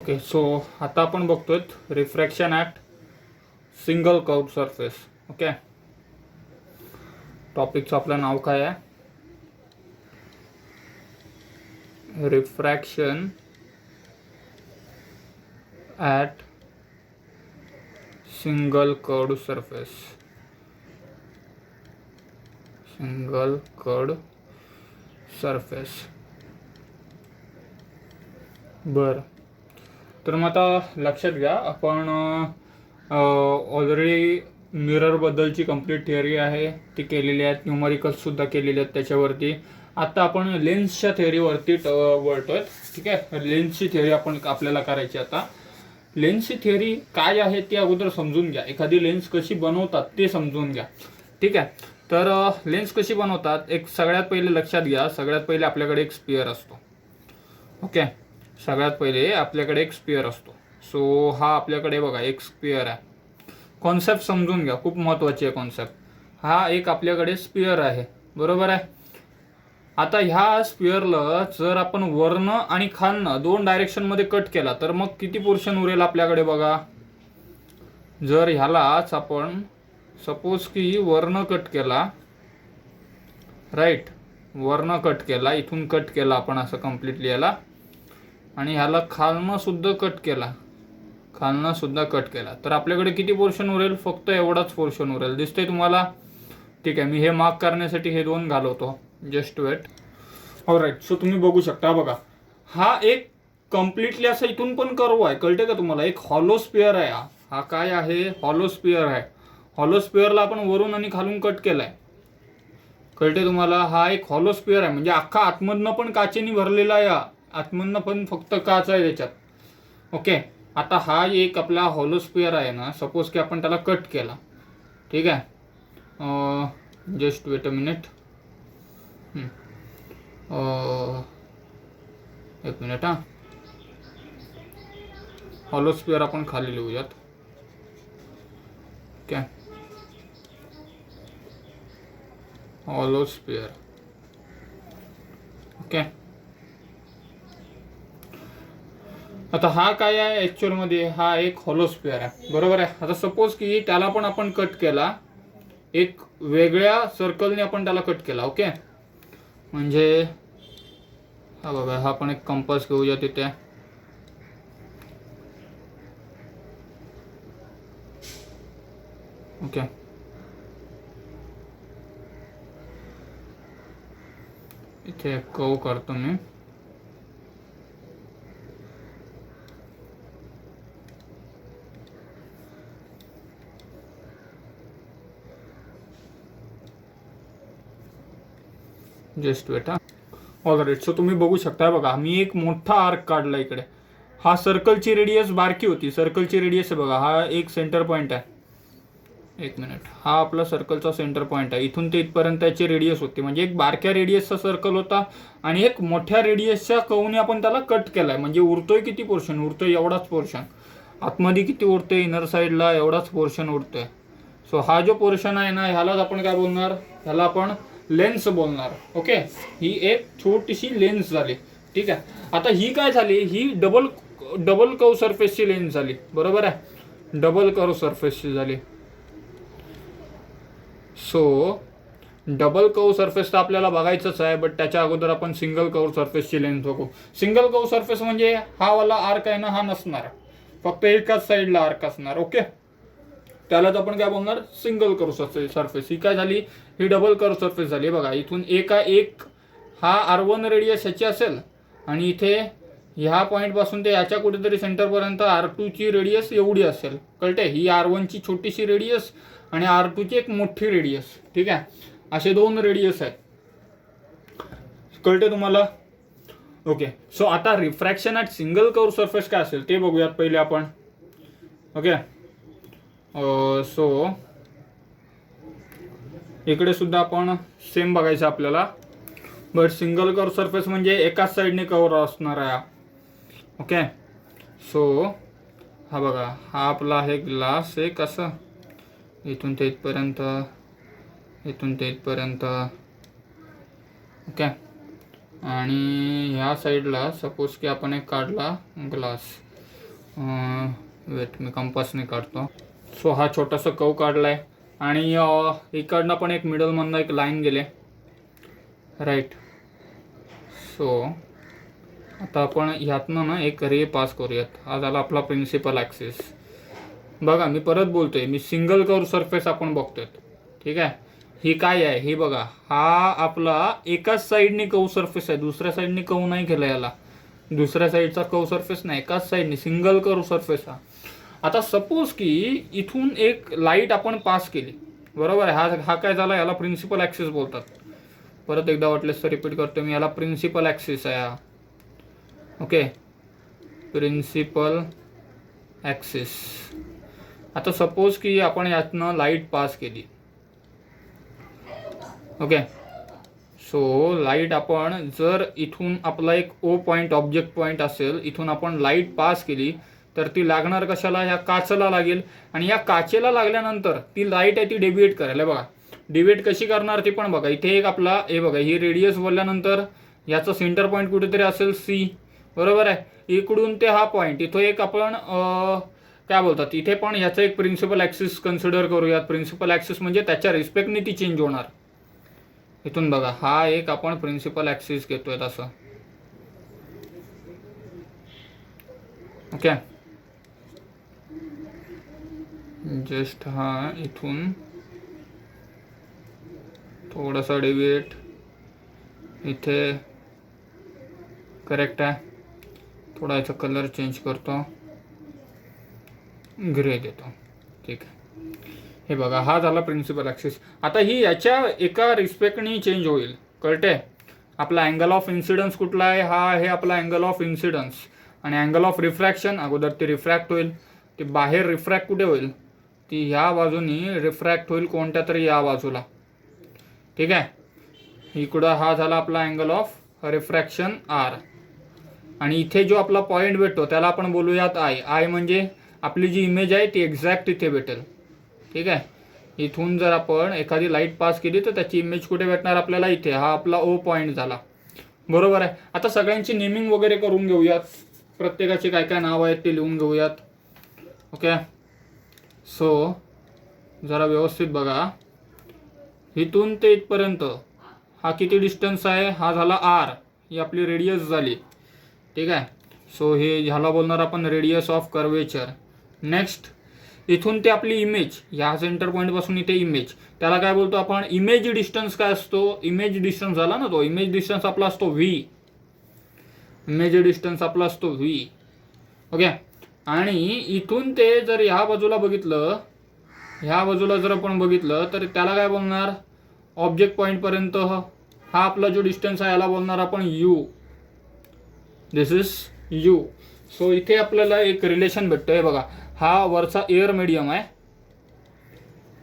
Okay, so आता आपण बघतोय refraction at single curve surface. Okay, टॉपिकचं आपलं नाव काय आहे? Refraction at single curve surface. Single curve surface. बरं, तर मग आता लक्षात घ्या, आपण ऑलरेडी मिररबद्दलची कंप्लीट थिअरी आहे ती केलेली आहे, न्यूमरिकल्ससुद्धा केलेली आहेत त्याच्यावरती. आता आपण लेन्सच्या थिअरीवरती वळतोय. ठीक आहे, लेन्सची थिअरी आपल्याला करायची. आता लेन्सची थिअरी काय आहे ती अगोदर समजून घ्या. एखादी लेन्स कशी बनवतात ते समजून घ्या. ठीक आहे, तर लेन्स कशी बनवतात, एक सगळ्यात पहिले लक्षात घ्या. सगळ्यात पहिले आपल्याकडे एक स्पिअर असतो. ओके, सगळ्यात पहिले आपल्याकडे एक स्पिअर असतो. सो हा आपल्याकडे बघा एक स्पिअर आहे. कॉन्सेप्ट समजून घ्या, खूप महत्त्वाची आहे कॉन्सेप्ट. हा एक आपल्याकडे स्पिअर आहे, बरोबर आहे. आता ह्या स्पिअरला जर आपण वरनं आणि खालनं दोन डायरेक्शनमध्ये कट केला तर मग किती पोर्शन उरेल आपल्याकडे बघा. जर ह्यालाच आपण सपोज की वरनं कट केला, राईट, वरनं कट केला, इथून कट केला आपण असं कम्प्लिटली याला, आणि ह्याला खालनं सुद्धा कट केला, खालनं सुद्धा कट केला, तर आपल्याकडे किती पोर्शन उरेल? फक्त एवढाच पोर्शन उरेल. दिसतंय तुम्हाला? ठीक आहे, मी हे मार्क करण्यासाठी हे दोन घालवतो. Just wait. ऑलराईट, सो तुम्ही बघू शकता बघा, हा एक कम्प्लिटली असं इथून पण कर्व आहे. कळते का तुम्हाला? एक हॉलो स्पिअर आहे. हा काय आहे? हॉलो स्पिअर आहे. हॉलो स्पिअरला आपण वरून आणि खालून कट केलाय. कळते तुम्हाला? हा एक हॉलो स्पिअर आहे, म्हणजे अख्खा आतमधनं पण काचेने भरलेला आहे. आतमधनं पण फक्त काच आहे त्याच्यात. ओके, आता हा एक आपला हॉलो स्पिअर आहे ना, सपोज की आपण त्याला कट केला. ठीक आहे, जस्ट वेट अ मिनिट. एक मिनिट. हां, हॉलो स्पिअर आपण खाली लिहूयात. Okay, hollow sphere. ओके, आता हा काय आहे ॲक्च्युअलमध्ये? हा एक हॉलो स्पिअर आहे, बरोबर आहे. आता सपोज की त्याला पण आपण कट केला, एक वेगळ्या सर्कलने आपण त्याला कट केला. ओके, म्हणजे हा बघा, हा पण एक कंपास घेऊया तिथे. ओके, इथे कव करतो मी. Just wait. ऑलराईट, सो तुम्ही बघू शकता बघा, मी एक मोठा आर्क काढला इकडे. हा सर्कलची रेडियस बारकी होती. सर्कलची रेडियस आहे बघा, हा एक सेंटर पॉईंट आहे. एक मिनिट, हा आपला सर्कलचा सेंटर पॉईंट आहे. इथून ते इथपर्यंत याची रेडियस होती, म्हणजे एक बारक्या रेडियसचा सर्कल होता आणि एक मोठ्या रेडियसच्या कवने आपण त्याला कट केलाय. म्हणजे उरतोय किती पोर्शन? उरतोय एवढाच पोर्शन. आतमध्ये किती उरतोय? इनर साईडला एवढाच पोर्शन उरतोय. सो हा जो पोर्शन आहे ना, ह्यालाच आपण काय बोलणार? ह्याला आपण लेन्स बोलणार. ओके, ही एक छोटीशी लेन्स झाली. ठीक आहे, आता ही काय झाली? ही डबल कर्व सरफेसची लेन्स झाली, बरोबर आहे. डबल कर्व सरफेसची झाली. सो डबल कर्व सरफेस तर आपल्याला बघायचंच आहे, बट त्याच्या अगोदर आपण सिंगल कर्व सरफेसची लेन्स बघू. सिंगल कर्व सरफेस म्हणजे हा वाला आर्क आहे ना, हा नसणार, फक्त एकाच साईडला आर्क असणार. ओके, त्यालाच आपण काय बोलणार? Single curve surface. ही काय झाली? ही डबल कर्व सरफेस झाली. बघा, इथून एक हा R1 रेडियस ह्याची असेल, आणि इथे ह्या पॉईंटपासून ते याच्या कुठेतरी सेंटरपर्यंत R2 ची रेडियस एवढी असेल. कळते? ही R1 ची छोटीशी रेडियस आणि R2 ची एक मोठी रेडियस. ठीक आहे, असे दोन रेडियस आहेत. कळते तुम्हाला? ओके, सो आता refraction at single curve surface काय असेल ते बघूयात पहिले आपण. ओके, सो इकडे सुद्धा आपण सेम बघायचं आपल्याला, बट सिंगल कर्व सरफेस म्हणजे एकाच साईडने कव्हर असणार आहे. ओके, सो हा बघा, हा आपला आहे ग्लास एक असं, इथून ते इथपर्यंत, इथून ते इथपर्यंत. ओके, आणि ह्या साईडला सपोज की आपण एक काढला ग्लास, वेट मी कंपासने काढतो. सो हा छोटासा कव काढला आहे आणि इकडनं पण एक मिडलमधनं एक लाईन गेले राईट. सो आता आपण ह्यातनं ना एक रे पास करूयात. हा झाला आपला प्रिन्सिपल ॲक्सिस. बघा मी परत बोलतोय, मी सिंगल कर्व सरफेस आपण बघतोय. ठीक आहे, ही काय आहे हे बघा. हा आपला एकाच साईडने कर्व सरफेस आहे, दुसऱ्या साईडने कर्व नाही केला याला. दुसऱ्या साईडचा कर्व सरफेस नाही, एकाच साईडने सिंगल कर्व सरफेस हा. आता सपोज की इथून एक लाईट आपण पास केली, बरोबर आहे. हा काय झाला, याला प्रिन्सिपल ॲक्सिस बोलतात. परत एकदा वाटलेस तर रिपीट करतो मी, याला प्रिन्सिपल ॲक्सिस आहे हा. Okay, principal axis. आता सपोज की आपण यातनं लाईट पास केली. ओके, सो लाईट आपण जर इथून आपला एक ओ पॉईंट ऑब्जेक्ट पॉईंट असेल, इथून आपण लाईट पास केली तर ती लागणार कशाला, ह्या काचेला लागेल. आणि या काचेला लागल्यानंतर ती लाईट आहे ती डेव्हिएट करायला. बघा डिव्हिएट कशी करणार ती पण बघा. इथे एक आपला हे बघा, ही रेडियस बोलल्यानंतर याचा सेंटर पॉईंट कुठेतरी असेल सी, बरोबर आहे. इकडून ते हा पॉईंट इथं एक आपण काय बोलतात, इथे पण याचा एक प्रिन्सिपल ॲक्सिस कन्सिडर करूयात. प्रिन्सिपल ॲक्सिस म्हणजे त्याच्या रिस्पेक्टने ती चेंज होणार. इथून बघा हा एक आपण प्रिन्सिपल ॲक्सिस घेतोय असं. ओके, जस्ट हा इथून थोडासा डेव्हिएट इथे करेक्ट आहे. थोडा याचा कलर चेंज करतो, ग्रे देतो. ठीक आहे, हे बघा हा झाला प्रिन्सिपल ॲक्सिस. आता ही याच्या एका रिस्पेक्टनी चेंज होईल, कळते. आपला अँगल ऑफ इन्सिडन्स कुठला आहे, हा आहे आपला अँगल ऑफ इन्सिडन्स. आणि अँगल ऑफ रिफ्रॅक्शन अगोदर ती रिफ्रॅक्ट होईल, ती बाहेर रिफ्रॅक्ट कुठे होईल, ती ह्या बाजूनी रिफ्रॅक्ट होईल कोणत्या तरी या बाजूला. ठीक आहे, इकडं हा झाला आपला अँगल ऑफ रिफ्रॅक्शन आर. आणि इथे जो आपला पॉईंट भेटतो त्याला आपण बोलूयात आय. आय म्हणजे आपली जी इमेज आहे ती एक्झॅक्ट इथे भेटेल. ठीक आहे, इथून जर आपण एखादी लाईट पास केली तर त्याची इमेज कुठे भेटणार आपल्याला, इथे. हा आपला ओ पॉईंट झाला, बरोबर आहे. आता सगळ्यांची नेमिंग वगैरे करून घेऊयात, प्रत्येकाचे काय काय नाव आहेत ते लिहून घेऊयात. ओके, सो जरा व्यवस्थित बघा. इथून ते इथपर्यंत हा किती डिस्टन्स आहे, हा झाला आर, ही आपली रेडियस झाली. ठीक आहे, सो हे ह्याला बोलणार आपण रेडियस ऑफ कर्वेचर. नेक्स्ट इथून ते आपली इमेज, ह्या सेंटर पॉईंटपासून इथे इमेज, त्याला काय बोलतो आपण, इमेज डिस्टन्स काय असतो, इमेज डिस्टन्स झाला ना तो. इमेज डिस्टन्स आपला असतो व्ही, इमेज डिस्टन्स आपला असतो व्ही. ओके, आणि इथून ते जर ह्या बाजूला बघितलं, ह्या बाजूला जर आपण बघितलं तर त्याला काय बोलणार, ऑब्जेक्ट पॉईंटपर्यंत हा आपला जो डिस्टन्स आहे याला बोलणार आपण you. This is you. So इथे आपल्याला एक रिलेशन भेटतोय बघा. हा वरचा एअर मीडियम आहे,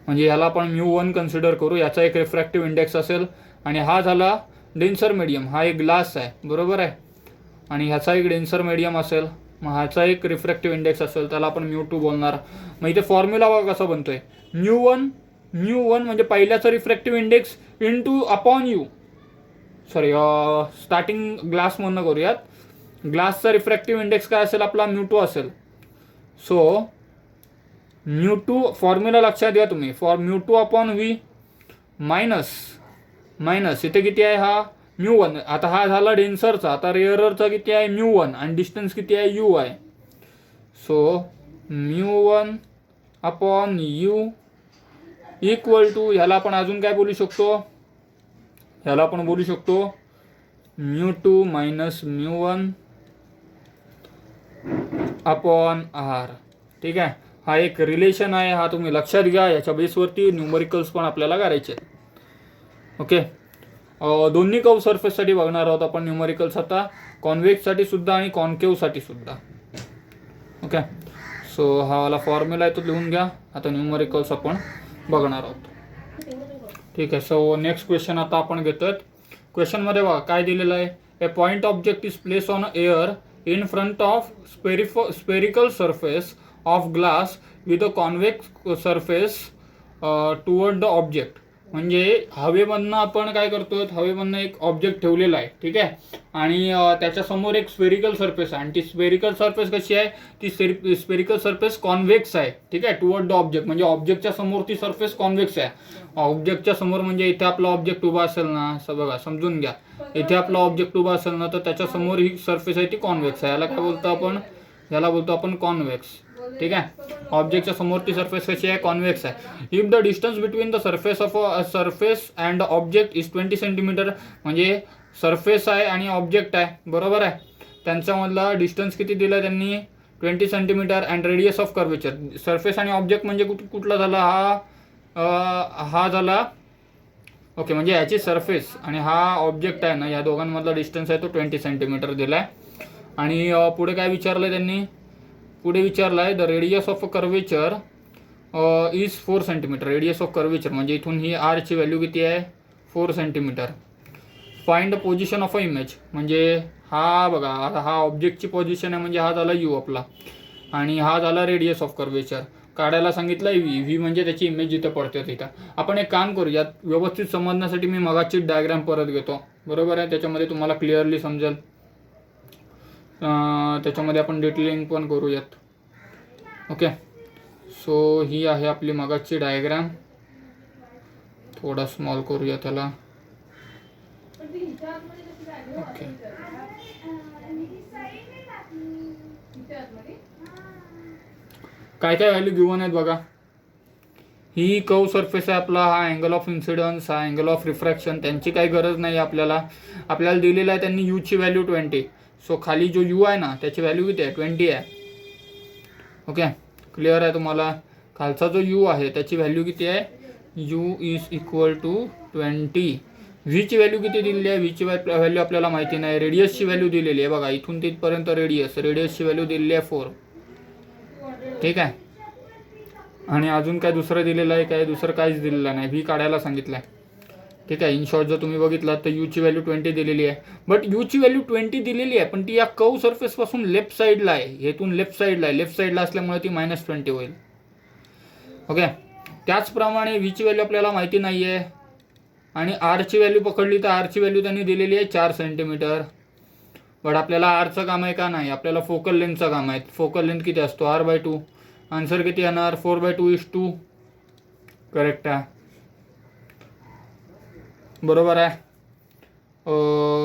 म्हणजे ह्याला आपण μ1 कन्सिडर करू. याचा एक रिफ्रॅक्टिव्ह इंडेक्स असेल. आणि हा झाला डेन्सर मीडियम, हा एक ग्लास आहे, बरोबर आहे. आणि ह्याचा एक डेन्सर मीडियम असेल, मग ह्याचा एक रिफ्रॅक्टिव्ह इंडेक्स असेल, त्याला आपण μ2 बोलणार. मग इथे फॉर्म्युला बघा कसा बनतोय, μ1 म्हणजे पहिल्याचा refractive index into upon U. Sorry, starting ग्लासमधनं करूयात. ग्लासचा रिफ्रॅक्टिव्ह इंडेक्स काय असेल आपला, μ2 असेल. सो μ2 फॉर्म्युला लक्षात घ्या तुम्ही, फॉर μ2 अपॉन व्ही मायनस इथे किती आहे हा μ1. आता हा झाला डेन्सरचा, आता रेअररचा किती आहे μ1 आणि डिस्टन्स किती आहे यू आहे. So μ1 upon U equal to, ह्याला आपण अजून काय बोलू शकतो, ह्याला आपण बोलू शकतो μ2 मायनस μ1 अपॉन आर. ठीक आहे, हा एक रिलेशन आहे, हा तुम्ही लक्षात घ्या. याच्या बेसवरती न्यूमरिकल्स पण आपल्याला करायचे आहेत. ओके, दोन्ही कर्व सरफेससाठी बघणार आहोत आपण न्यूमरिकल्स आता, कॉन्व्हेक्ससाठी सुद्धा आणि कॉन्केव्हसाठी सुद्धा. ओके, सो हा वाला फॉर्म्युला आहे तो लिहून घ्या. आता न्यूमरिकल्स आपण बघणार आहोत. ठीक आहे, सो नेक्स्ट क्वेश्चन आता आपण घेतोय. क्वेश्चनमध्ये बघा काय दिलेलं आहे, a point object is place on air in front of spherical surface of glass with a convex surface toward the object. म्हणजे हवेमधनं आपण काय करतो, हवेमधनं एक ऑब्जेक्ट ठेवलेला आहे, ठीक आहे, आणि त्याच्यासमोर एक स्पेरिकल सरफेस आहे, आणि ती स्पेरिकल सरफेस कशी आहे, ती स्पेरिकल सरफेस कॉन्व्हेक्स आहे, ठीक आहे, टुवर्ड द ऑब्जेक्ट, म्हणजे ऑब्जेक्टच्या समोर ती सरफेस कॉन्व्हेक्स आहे. ऑब्जेक्टच्या समोर म्हणजे इथे आपला ऑब्जेक्ट उभा असेल ना, असं बघा समजून घ्या, इथे आपला ऑब्जेक्ट उभा असेल ना, तर त्याच्या समोर ही सरफेस आहे ती कॉन्व्हेक्स आहे. याला काय बोलतो आपण, याला बोलतो आपण कॉन्व्हेक्स, ठीक आहे. ऑब्जेक्टच्या समोर ती सरफेस कशी आहे, कॉन्व्हेक्स आहे. If the distance between the surface of a surface and object is 20 centimetre, म्हणजे सरफेस आहे आणि ऑब्जेक्ट आहे, बरोबर आहे, त्यांच्यामधला डिस्टन्स किती दिला त्यांनी, 20 centimetre, and radius of curvature. Surface आणि ऑब्जेक्ट म्हणजे कुठला झाला हा झाला, ओके, म्हणजे याची सरफेस आणि हा ऑब्जेक्ट आहे ना, या दोघांमधला डिस्टन्स आहे तो 20 सेंटीमीटर दिला आहे. आणि पुढे काय विचारलं त्यांनी, पुढे विचारलं आहे the radius of curvature is 4 centimetre. Radius of curvature म्हणजे इथून ही आरची व्हॅल्यू किती आहे, 4 centimetre. Find the position of a image, म्हणजे हा बघा, हा ऑब्जेक्टची पोझिशन आहे, म्हणजे हा झाला यू आपला, आणि हा झाला रेडियस ऑफ कर्वेचर. काढायला सांगितलं आहे व्ही म्हणजे त्याची इमेज जिथं पडते तिथं. आपण एक काम करूयात, व्यवस्थित समजण्यासाठी मी मगाची डायग्राम परत घेतो, बरोबर आहे, त्याच्यामध्ये तुम्हाला क्लिअरली समजेल. त्याच्यामध्ये आपण डिटेलिंग पण करूयात. ओके, सो ही आहे आपली मगाची डायग्राम. थोडा स्मॉल करूया त्याला. ओके, काय काय व्हॅल्यू गिवन आहेत बघा. ही कर्व सरफेस आहे आपला, हा अँगल ऑफ इन्सिडन्स, हा अँगल ऑफ रिफ्रॅक्शन, त्यांची काही गरज नाही आपल्याला. आपल्याला दिलेलं आहे त्यांनी यूची व्हॅल्यू 20. सो खाली जो यू आहे ना त्याची व्हॅल्यू किती आहे, 20 आहे. ओके, क्लिअर आहे तुम्हाला. खालचा जो यू आहे त्याची व्हॅल्यू किती आहे, यू इज इक्वल टू 20. व्हीची व्हॅल्यू किती दिलेली आहे, व्हीची व्हॅल्यू आपल्याला माहिती नाही. रेडियसची व्हॅल्यू दिलेली आहे बघा, इथून तिथपर्यंत रेडियसची व्हॅल्यू दिलेली आहे 4, ठीक आहे. आणि अजून काय दुसरं दिलेलं आहे, काय दुसरं काहीच दिलेलं नाही, व्ही काढायला सांगितलं आहे, ठीक आहे. इन शॉर्ट जर तुम्ही बघितलात तर यूची व्हॅल्यू 20 दिलेली आहे. बट यूची व्हॅल्यू 20 दिलेली आहे, पण ती या कर्व सरफेसपासून लेफ्ट साईडला आहे, हेतून लेफ्ट साईडला असल्यामुळे ती -20 होईल. ओके, त्याचप्रमाणे व्हीची व्हॅल्यू आपल्याला माहिती नाही आहे, आणि आरची व्हॅल्यू पकडली तर आरची व्हॅल्यू त्यांनी दिलेली आहे 4 सेंटीमीटर. बट आपल्याला आरचं काम आहे का, नाही, आपल्याला फोकल लेंथचं काम आहे. फोकल लेंथ किती असतो, r/2. आन्सर किती येणार, 4/2:2. करेक्ट आहे, बरोबर आहे.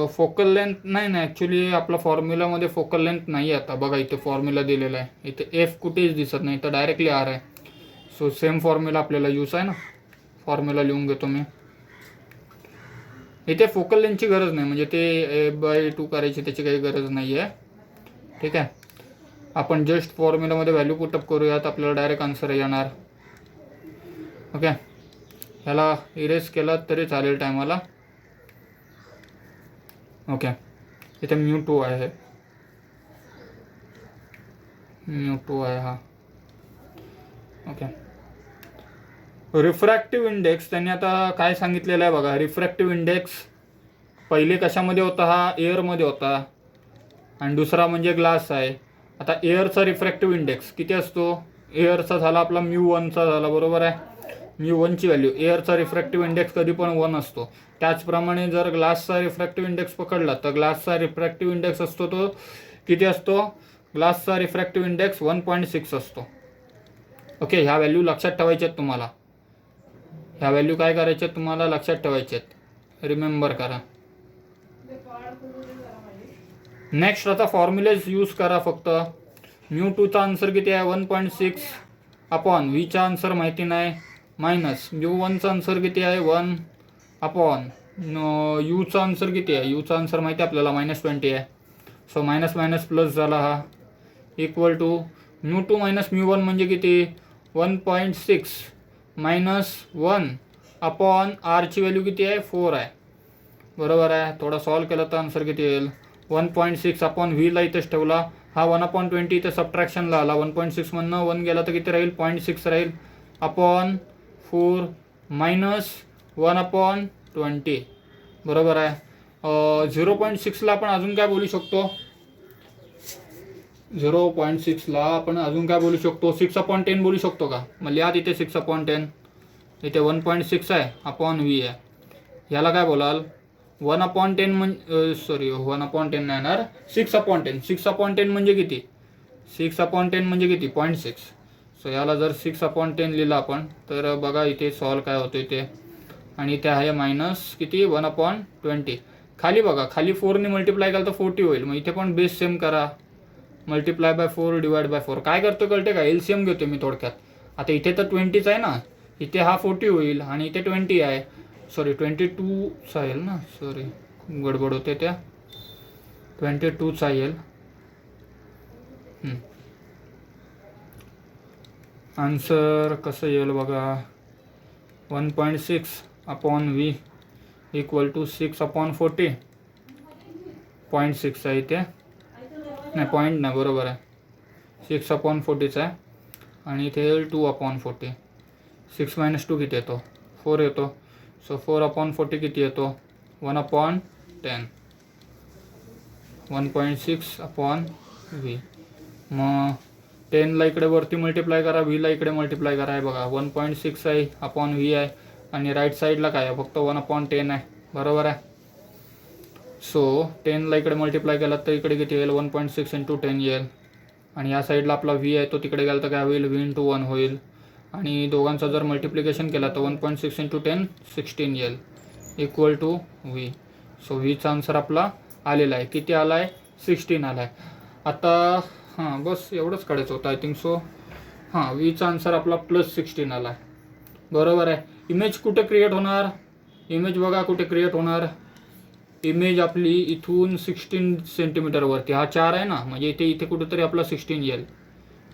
फोकल लेंथ नाही ॲक्च्युली आपला फॉर्म्युलामध्ये फोकल लेंथ नाही आहे. आता बघा इथे फॉर्म्युला दिलेला आहे, इथे एफ कुठेच दिसत नाही, तर डायरेक्टली आर आहे. सो सेम फॉर्म्युला आपल्याला यूज आहे ना, फॉर्म्युला लिहून घेतो मी. इथे फोकल लेंथची गरज नाही, म्हणजे ते f/2 करायची त्याची काही गरज नाही आहे, ठीक आहे. आपण जस्ट फॉर्म्युलामध्ये व्हॅल्यू पुटअप करूयात, आपल्याला डायरेक्ट आन्सर येणार. ओके, ह्याला इरेज केला तरी चालेल टायमाला. ओके, इथे μ2 आहे, μ2 आहे हा. ओके, रिफ्रॅक्टिव्ह इंडेक्स त्यांनी आता काय सांगितलेलं आहे बघा. रिफ्रॅक्टिव्ह इंडेक्स पहिले कशामध्ये होता, हा एअरमध्ये होता, आणि दुसरा म्हणजे ग्लास आहे. आता एअरचा रिफ्रॅक्टिव्ह इंडेक्स किती असतो, एअरचा झाला आपला μ1चा झाला, बरोबर आहे. μ1ची व्हॅल्यू, एअरचा रिफ्रॅक्टिव्ह इंडेक्स कधी पण 1 असतो. त्याचप्रमाणे जर ग्लासचा रिफ्रॅक्टिव्ह इंडेक्स पकडला तर ग्लासचा रिफ्रॅक्टिव्ह इंडेक्स असतो तो किती असतो, ग्लासचा रिफ्रॅक्टिव्ह इंडेक्स 1.6 असतो. ओके, ह्या व्हॅल्यू लक्षात ठेवायच्या आहेत तुम्हाला. ह्या व्हॅल्यू काय करायच्या आहेत तुम्हाला, लक्षात ठेवायच्या आहेत, रिमेंबर करा. नेक्स्ट आता फॉर्म्युलेज यूज करा फक्त. μ2चा आन्सर किती आहे, 1.6 अपॉन व्हीचा आन्सर माहिती नाही, मायनस μ1चा आन्सर किती आहे, 1 अपॉन यूचा आन्सर किती आहे, यूचा आन्सर माहिती आहे आपल्याला -20 आहे. सो मायनस मायनस प्लस झाला हा, इक्वल टू μ2 मायनस μ1 म्हणजे किती, 1.6 मायनस 1 अपॉन आरची व्हॅल्यू किती आहे, 4 आहे, बरोबर आहे. थोडा सॉल्व केला तर आन्सर किती येईल, 1.6 अपॉन व्हीला इथेच ठेवला, हा 1/20 इथे सबट्रॅक्शनला आला, 1.6 मधनं 1 गेला तर किती राहील, 0.6 राहील, अपॉन 4 मायनस 1/20, बरोबर आहे. 0.6ला आपण अजून काय बोलू शकतो, 0.6ला आपण अजून काय बोलू शकतो, 6/10 बोलू शकतो का, मग लिहा तिथे 6/10. इथे 1.6 आहे अपॉन व्ही आहे. ह्याला काय बोलाल 1/10 म्हणजे सॉरी 1/10 नाही येणार 6/10. 6/10 म्हणजे किती 6/10 म्हणजे किती 0.6. सो याला जर 6/10 लिहिलं आपण तर बघा इथे सॉल्व काय होतं इथे. आणि इथे आहे मायनस किती 1/20. खाली बघा खाली 4ने मल्टिप्लाय केलं तर 40 होईल. मग इथे पण बेस सेम करा मल्टिप्लाय बाय 4 डिवाइड बाय 4. काय करतो कळते का एलसीएम घेतो मी थोडक्यात. आता इथे तर 20च आहे ना इथे हा 40 होईल आणि इथे 20 आहे सॉरी 22चा येईल ना सॉरी गडबड होते त्या 22चा येईल. आन्सर कसं येईल बघा 1.6 अपॉन व्ही इक्वल टू 6/40. 0.6 आहे इथे नाही पॉईंट नाही बरोबर आहे 6/40 आहे आणि इथे येईल 2/40. 6 - 2 किती येतो 4 येतो. सो 4/40 किती येतो 1/10. 1.6 अपॉन व्ही. मग 10ला इकडे वरती मल्टिप्लाय करा व्हीला इकडे मल्टिप्लाय करा आहे बघा 1.6 आहे अपॉन व्ही आहे आणि राईट साईडला काय आहे फक्त 1/10 आहे बरोबर आहे. सो 10ला इकडे मल्टिप्लाय केला तर इकडे किती येईल 1.6 × 10 येईल आणि या साईडला आपला व्ही आहे तो तिकडे गेला तर काय होईल v × 1 होईल आणि दोघांचा जर मल्टिप्लिकेशन केला तर 1.6 × 10 16 येईल इक्वल टू व्ही. सो व्हीचा आन्सर आपला आलेला आहे किती आला आहे 16 आला आहे. आता हां बस एवढंच काढायचं होतं आय थिंक सो. हां व्हीचा आन्सर आपला +16 आला आहे बरोबर आहे. इमेज कुठे क्रिएट होणार इमेज बघा कुठे क्रिएट होणार. इमेज आपली इथून 16 सेंटीमीटरवरती हा 4 आहे ना म्हणजे इथे कुठेतरी आपला 16 येईल.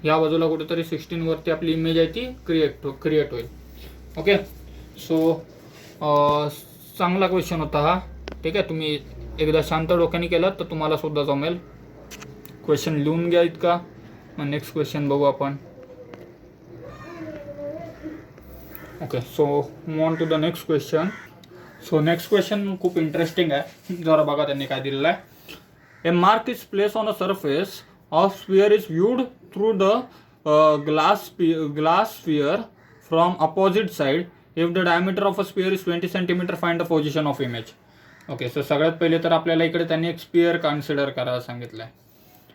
या बाजूला कुठेतरी 16 वरती आपली इमेज आहे ती क्रिएट होईल. ओके सो चांगला क्वेश्चन होता हा ठीक आहे. तुम्ही एकदा शांत डोक्याने केलात तर तुम्हाला सुद्धा जमेल. क्वेश्चन लिहून घ्या इतका. मग नेक्स्ट क्वेश्चन बघू आपण. Okay so move on to the next question. So next question खूप इंटरेस्टिंग आहे. जरा बघा त्यांनी काय दिलेलं आहे. A mark is place on a surface of sphere is viewed through the glass sphere from opposite side. If the diameter of a sphere is 20 centimetre find the position of image. Okay so सगळ्यात पहिले तर आपल्याला इकडे त्यांनी एक sphere consider करायला सांगितलं आहे.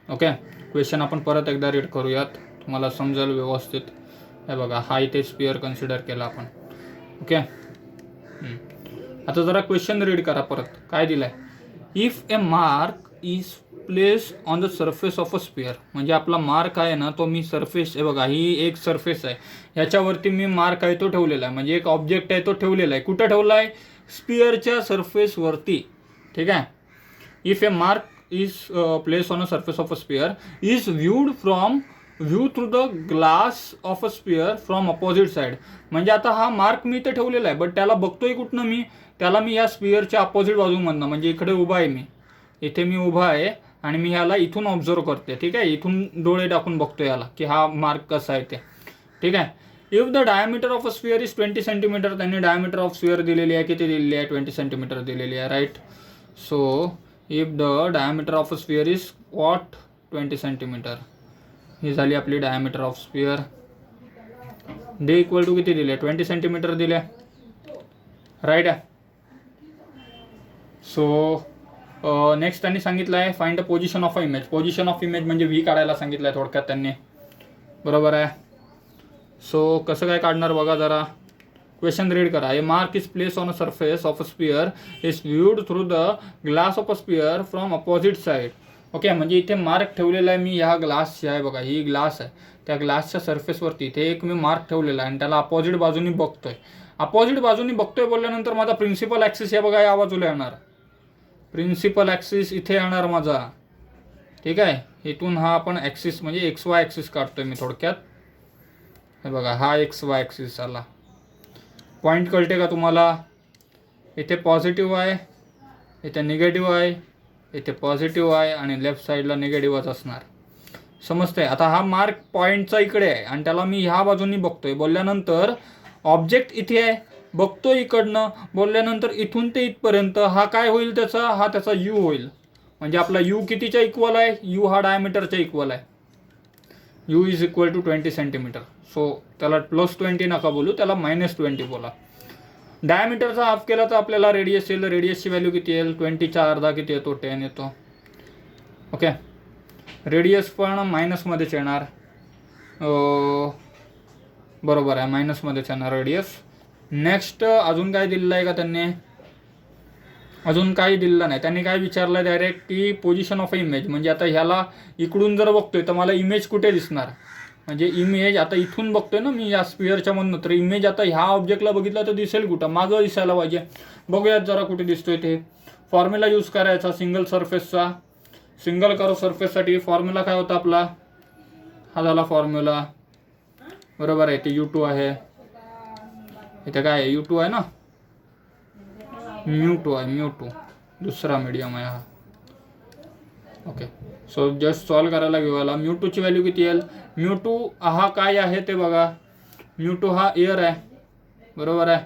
ओके क्वेश्चन आपण परत एकदा रीड करूयात तुम्हाला समजेल व्यवस्थित. हे बघा हा इथे स्फिअर कन्सिडर केला आपण. ओके आता जरा क्वेश्चन रीड करा परत. काय दिलं आहे if A mark is place on the surface of a sphere. म्हणजे आपला मार्क आहे ना तो मी सरफेस हे बघा ही एक सरफेस आहे ह्याच्यावरती मी मार्क आहे तो ठेवलेला आहे म्हणजे एक ऑब्जेक्ट आहे तो ठेवलेला आहे. कुठं ठेवला आहे स्फिअरच्या सरफेसवरती ठीक आहे. If A mark is place on a surface of a sphere is view through the glass of a sphere from opposite side. म्हणजे आता हा मार्क मी इथे ठेवलेला आहे बट त्याला बघतोय कुठनं मी त्याला मी या स्फिअरच्या अपोजिट बाजूमधनं म्हणजे इकडे उभा आहे मी इथे मी उभा आहे आणि मी ह्याला इथून ऑब्झर्व करते ठीक आहे. इथून डोळे टाकून बघतो याला की हा मार्क कसा आहे ते ठीक आहे. If the diameter of a sphere is 20 centimetre. त्यांनी डायमीटर ऑफ स्फिअर दिलेली आहे किती दिलेली आहे 20 सेंटीमीटर दिलेली आहे right. So if the diameter of a sphere is what 20 centimetre. ही झाली आपली diameter of sphere. D equal to किती दिले 20 सेंटीमीटर दिले राईट आहे. सो नेक्स्ट त्यांनी सांगितलं आहे find the position of a image. Position of image म्हणजे व्ही काढायला सांगितलं आहे थोडक्यात त्यांनी बरोबर आहे. सो कसं काय काढणार बघा जरा क्वेश्चन रीड करा. A mark is place on a surface of a sphere is viewed through the glass of a sphere from opposite side. Okay म्हणजे इथे मार्क ठेवलेला आहे मी ह्या ग्लासची आहे बघा ही ग्लास आहे त्या ग्लासच्या सरफेसवरती इथे एक मी मार्क ठेवलेला आहे आणि त्याला अपोजिट बाजूनी बघतोय. अपोजिट बाजूनी बघतोय बोलल्यानंतर माझा प्रिन्सिपल ॲक्सिस हे बघा या बाजूला येणार. प्रिन्सिपल ॲक्सिस इथे येणार माझा ठीक आहे. इथून हा आपण ॲक्सिस म्हणजे XY ॲक्सिस काढतोय मी थोडक्यात. हे बघा हा XY ॲक्सिस आला. पॉईंट कळते का तुम्हाला. इथे पॉझिटिव्ह आहे इथे निगेटिव्ह आहे इथे पॉझिटिव्ह आहे आणि लेफ्ट साईडला निगेटिव्हच असणार. समजतंय. आता हा मार्क पॉईंटचा इकडे आहे आणि त्याला मी ह्या बाजूनी बघतोय बोलल्यानंतर ऑब्जेक्ट इथे आहे बघतोय इकडनं बोलल्यानंतर इथून ते इथपर्यंत हा काय होईल त्याचा हा त्याचा यू होईल. म्हणजे आपला यू कितीच्या इक्वल आहे यू हा डायमीटरच्या इक्वल आहे. U is equal to 20 centimetre. So त्याला +20 नका बोलू, त्याला -20 बोला. डायमीटरचा हाफ केला तर आपल्याला रेडियस येईल. रेडियसची व्हॅल्यू किती येईल? 20चा अर्धा किती येतो? 10 येतो. ओके, रेडियस पण मायनसमध्येच येणार. बरोबर आहे, मायनसमध्येच येणार रेडियस. नेक्स्ट अजून काय दिलेलं आहे का त्यांनी? अजून काही दिलेलं नाही. त्यांनी काय विचारलं आहे डायरेक्ट की पोझिशन ऑफ इमेज. म्हणजे आता ह्याला इकडून जर बघतोय तर मला इमेज कुठे दिसणार? म्हणजे इमेज आता इथून बघतोय ना मी या स्पिअरच्या मधनं, तर इमेज आता ह्या ऑब्जेक्टला बघितला तर दिसेल कुठं? मागं दिसायला पाहिजे. बघूयात जरा कुठे दिसतोय ते. फॉर्म्युला यूज करायचा सिंगल सरफेसचा. सिंगल कर्व सरफेससाठी फॉर्म्युला काय होता आपला? हा झाला फॉर्म्युला. बरोबर आहे, ते U2 आहे. इथे काय आहे? U2 आहे ना, μ2 आहे, μ2 दुसरा मीडियम आहे हा. ओके, सो जस्ट सॉल्व करायला घेऊया. μ2 ची व्हॅल्यू किती येईल? μ2 हा काय आहे ते बघा. μ2 हा एअर आहे. बरोबर आहे.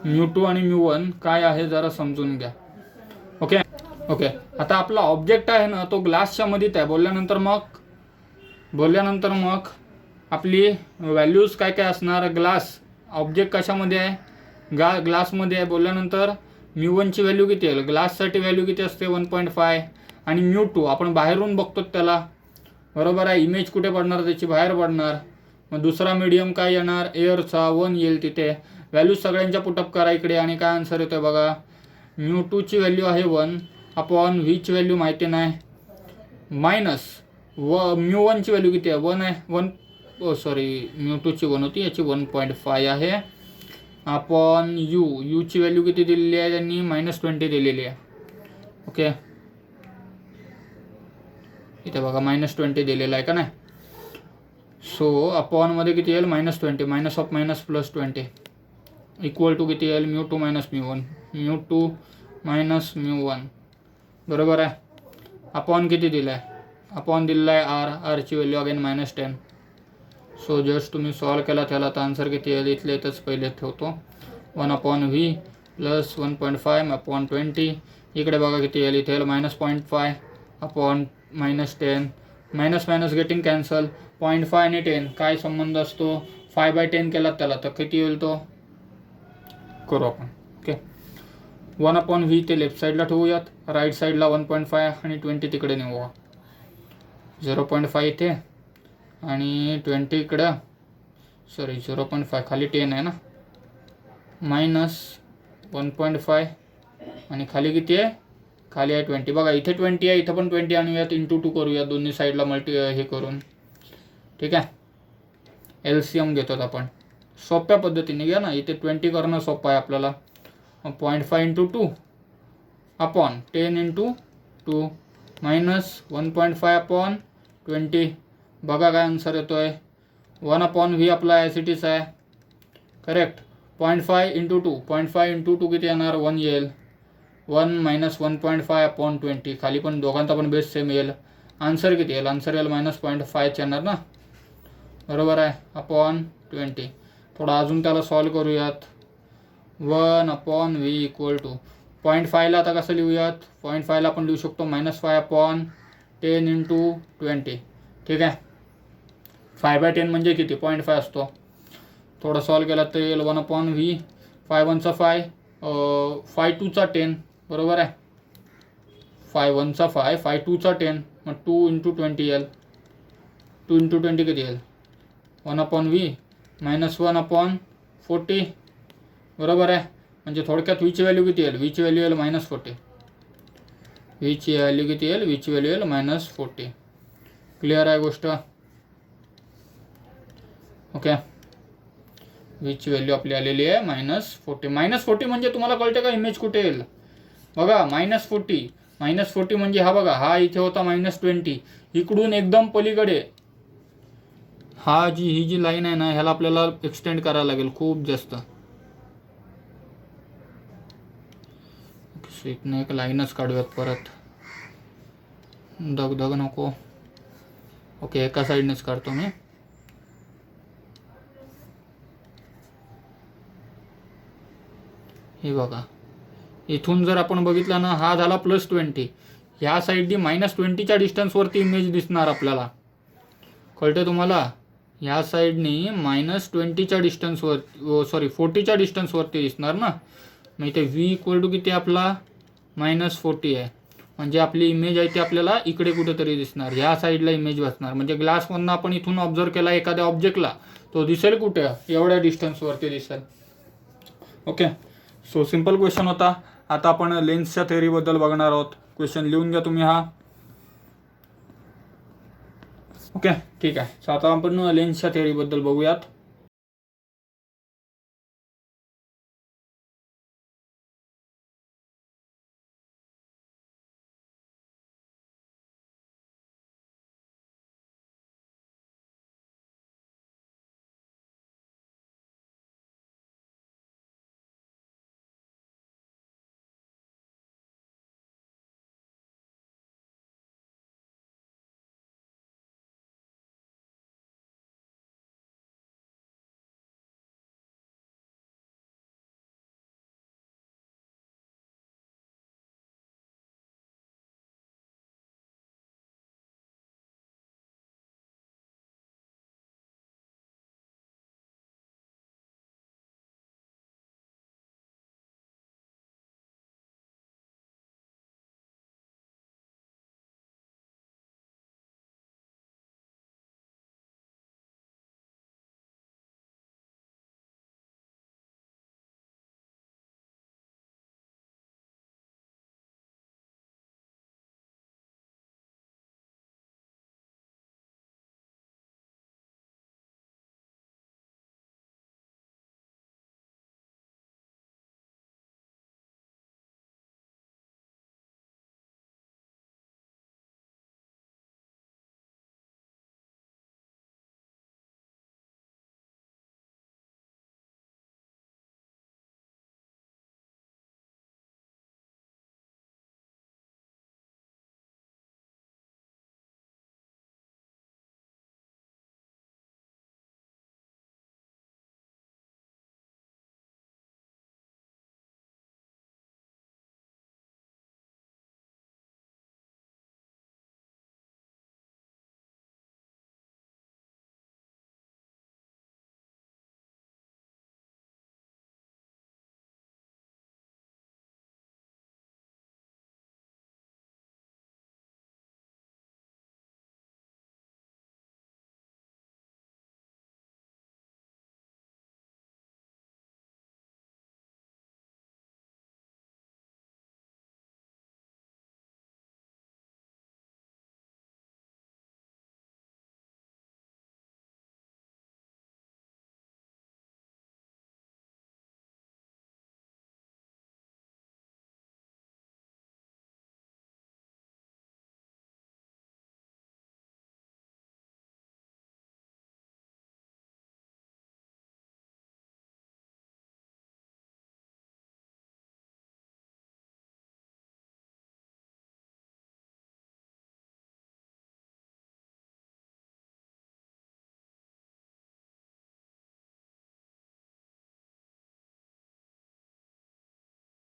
μ2 आणि μ1 काय आहे जरा समजून घ्या. ओके ओके, आता आपला ऑब्जेक्ट आहे ना तो ग्लासच्या मध्येच आहे. बोलल्यानंतर मग आपली व्हॅल्यूज काय काय असणार? ग्लास ऑब्जेक्ट कशामध्ये आहे? ग्लासमध्ये आहे. बोलल्यानंतर μ1 ची व्हॅल्यू किती येईल? ग्लाससाठी व्हॅल्यू किती असते? 1.5. आणि μ2 आपण बाहेरून बघतो त्याला. बरोबर आहे, इमेज कुठे पडणार? त्याची बाहेर पडणार. मग दुसरा मीडियम काय येणार? एअरचा 1 येईल तिथे. व्हॅल्यू सगळ्यांच्या पुटअप करा इकडे आणि काय आन्सर येतोय बघा. μ2 ची व्हॅल्यू आहे 1 अपॉन v ची व्हॅल्यू माहिती नाही, मायनस μ1 ची व्हॅल्यू किती आहे? 1 आहे. μ2 ची 1 होती, याची 1.5 आहे. अपॉन यू ची व्हॅल्यू किती दिलेली आहे त्यांनी? -20 दिलेली आहे. ओके, इथे बघा -20 दिलेलं आहे का नाही. सो अपॉनमध्ये किती येईल? -20. Minus of minus +20 equal to किती येईल? μ2 - μ1. μ2 - μ1. बरोबर आहे. अपॉन किती दिलं आहे? अपॉन दिलेला आहे आर ची व्हॅल्यू अगेन -10. सो जस्ट तुम्ही सॉल्व केला त्याला तर आन्सर किती येईल? इथले इथंच पहिले ठेवतो. 1/v + 1.5 upon 20. इकडे बघा किती येईल? इथे येईल -0.5 upon -10. Minus minus getting cancel. 0.5 आणि 10 काय संबंध असतो? 5/10 केला त्याला तर किती येईल तो? करू आपण. ओके, 1/v ते लेफ्ट साईडला ठेवूयात. राईट साईडला 1.5 आणि 20 तिकडे नेऊ. 0.5 इथे आणि 20 इकडं. 0.5 खाली 10 आहे ना, -1.5 आणि खाली किती आहे? खाली आहे 20. बघा इथे 20 आहे, इथं पण 20 आणूयात. × 2 करूयात दोन्ही साईडला हे करून. ठीक आहे, LCM घेतो आपण. सोप्या पद्धतीने घ्या ना. इथे 20 करणं सोपं आहे आपल्याला. 0.5 × 2 अपॉन 10 × 2 -1.5 अपॉन 20. बघा काय आन्सर येतोय? 1/v आपला ॲसिटीच आहे. करेक्ट. 0.5 × 2 0.5 × 2 किती येणार? 1 येईल. 1 - 1.5 अपॉन 20. खाली पण दोघांचा पण बेस सेम येईल. आन्सर किती येईल? आन्सर येईल -0.5 येणार ना. बरोबर आहे, अपॉन 20. थोडा अजून त्याला सॉल्व करूयात. 1/v इक्वल टू 0.5ला आता कसं लिहूयात? 0.5ला आपण लिहू शकतो -5 अपॉन 10 × 20. ठीक आहे, 5/10 म्हणजे किती? 0.5 असतो. थोडं सॉल्व केला तर येईल 1/v. 5 1 5 5 2 10. बरोबर आहे, 5 1 5 5 2 10. मग 2 × 20 येईल. 2 × 20 किती येईल? 1/v -1/40. बरोबर आहे. म्हणजे थोडक्यात v ची व्हॅल्यू किती येईल? v ची व्हॅल्यू येईल -40. v ची व्हॅल्यू किती येईल? v ची व्हॅल्यू येईल -40. क्लिअर आहे गोष्ट? ओके, v ची व्हॅल्यू आपली आलेली आहे -40. -40 म्हणजे तुम्हाला कळते का इमेज कुठे येईल? बघा -40. -40 म्हणजे हा बघा, हा इथे होता -20. इकडून एकदम पलीकडे ही जी लाईन आहे ना, ह्याला आपल्याला एक्सटेंड करायला लागेल खूप जास्त. इथनं एक लाईनच काढूयात परत. दगदग नको. ओके, एका साईडनेच काढतो मी. हे बघा, इथून जर आपण बघितलं ना, हा झाला +20. ह्या साईडनी -20च्या डिस्टन्सवरती इमेज दिसणार आपल्याला, कळतं तुम्हाला? ह्या साईडनी -20च्या डिस्टन्सवर 40च्या डिस्टन्सवरती दिसणार ना. मग इथे V इक्वल टू किती आपला -40 आहे, म्हणजे आपली इमेज आहे ती आपल्याला इकडे कुठेतरी दिसणार, ह्या साईडला इमेज बसणार. म्हणजे ग्लासमधनं आपण इथून ऑब्झर्व केला एखाद्या ऑब्जेक्टला, तो दिसेल कुठे, एवढ्या डिस्टन्सवरती दिसेल. ओके, सो सिम्पल क्वेश्चन होता. आता आपण लेन्सच्या थेअरीबद्दल बघणार आहोत. क्वेश्चन लिहून घ्या तुम्ही हा. ओके ठीक आहे. सो आता आपण लेन्सच्या थेअरीबद्दल बघूयात.